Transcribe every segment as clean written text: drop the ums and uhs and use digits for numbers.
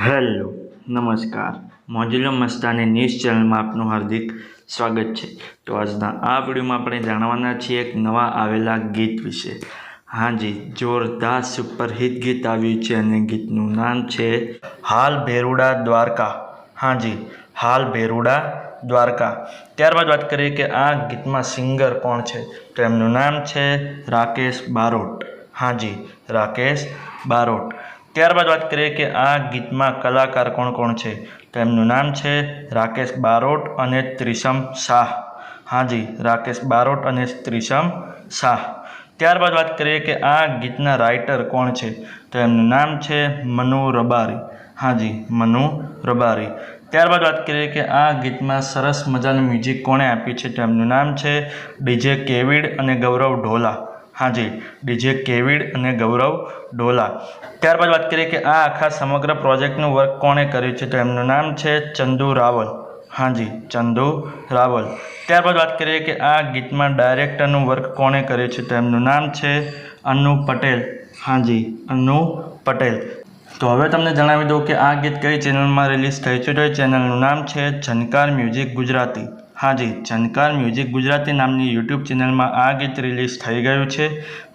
Hello નમસ્કાર મોજુલો Mastani news ચેનલમાં આપનું હાર્દિક સ્વાગત છે। તો આજના આ વિડીયોમાં આપણે જાણવાના છીએ એક નવા આવેલા ગીત વિશે। હાજી, જોરદાર સુપરહિટ ગીત આવ્યું છે અને ગીતનું નામ છે હાલ ભેરુડા દ્વારકા। હાજી, હાલ ભેરુડા દ્વારકા। ત્યારબાદ વાત કરીએ કે આ ગીતમાં સિંગર કોણ છે, તો એમનું નામ છે રાકેશ બારોટ। હાજી, રાકેશ બારોટ। ત્યારબાદ વાત કરીએ કે આ ગીતમાં કલાકાર કોણ કોણ છે, તો એમનું નામ છે રાકેશ બારોટ અને ત્રિશમ શાહ। હાજી, રાકેશ બારોટ અને ત્રિશમ શાહ। ત્યારબાદ વાત કરીએ કે આ ગીતના રાઇટર કોણ છે, તો એમનું નામ છે મનુ રબારી। હાજી, મનુ રબારી। ત્યારબાદ વાત કરીએ કે આ ગીતમાં સરસ મજાનું મ્યુઝિક કોણે આપ્યું છે, તો એમનું નામ છે ડીજે કેવિડ અને ગૌરવ ઢોલા। હાજી, ડીજે કેવિડ અને ગૌરવ ઢોલા। ત્યારબાદ વાત કરીએ કે આ આખા સમગ્ર પ્રોજેક્ટનું વર્ક કોણે કર્યું છે, તો એમનું નામ છે ચંદુ રાવલ। હાજી, ચંદુ રાવલ। ત્યારબાદ વાત કરીએ કે આ ગીતમાં ડાયરેક્ટરનું વર્ક કોણે કર્યું છે, તો એમનું નામ છે અનુ પટેલ। હાજી, અનુ પટેલ। તો હવે તમને જણાવી દઉં કે આ ગીત કઈ ચેનલમાં રિલીઝ થઈ છે, તો એ ચેનલનું નામ છે ઝનકાર મ્યુઝિક ગુજરાતી। હાજી, ઝનકાર મ્યુઝિક ગુજરાતી નામની યુટ્યુબ ચેનલમાં આ ગીત રિલીઝ થઈ ગયું છે।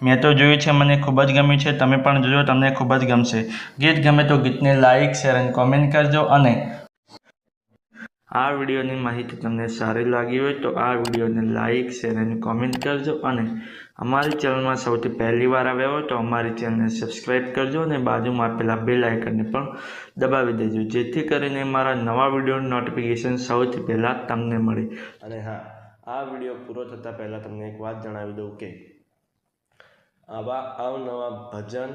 મેં તો જોયું છે, મને ખૂબ જ ગમ્યું છે, તમે પણ જોજો, તમને ખૂબ જ ગમશે। ગીત ગમે તો ગીતને લાઇક, શેર અને કોમેન્ટ કરજો અને આ વિડીયોની માહિતી તમને સારી લાગી હોય તો આ વિડીયોને લાઇક, શેર અને કોમેન્ટ કરજો અને અમારી ચેનલમાં સૌથી પહેલી વાર આવ્યા હોય તો અમારી ચેનલને સબસ્ક્રાઈબ કરજો અને બાજુમાં આપેલા બેલ આઇકનને પણ દબાવી દેજો, જેથી કરીને મારા નવા વિડીયોની નોટિફિકેશન સૌથી પહેલાં તમને મળે। અને હા, આ વિડીયો પૂરો થતાં પહેલાં તમને એક વાત જણાવી દઉં કે આવા અવનવા ભજન,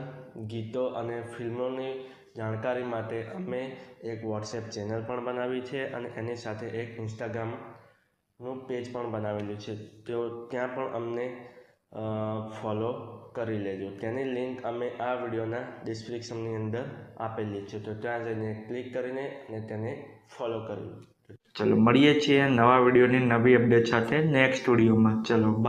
ગીતો અને ફિલ્મોની જાણકારી માટે અમે એક વોટ્સએપ ચેનલ પણ બનાવી છે અને એની સાથે એક ઇન્સ્ટાગ્રામનું પેજ પણ બનાવેલું છે, તો ત્યાં પણ અમને ફોલો કરી લેજો। તેની લિંક અમે આ વિડીયોના ડિસ્ક્રિપ્શનની અંદર આપેલી છે, તો ત્યાં જઈને ક્લિક કરીને અને તેને ફોલો કરી લો। ચલો મળીએ છીએ નવા વિડીયોની નવી અપડેટ સાથે નેક્સ્ટ વિડીયોમાં। ચલો બાય।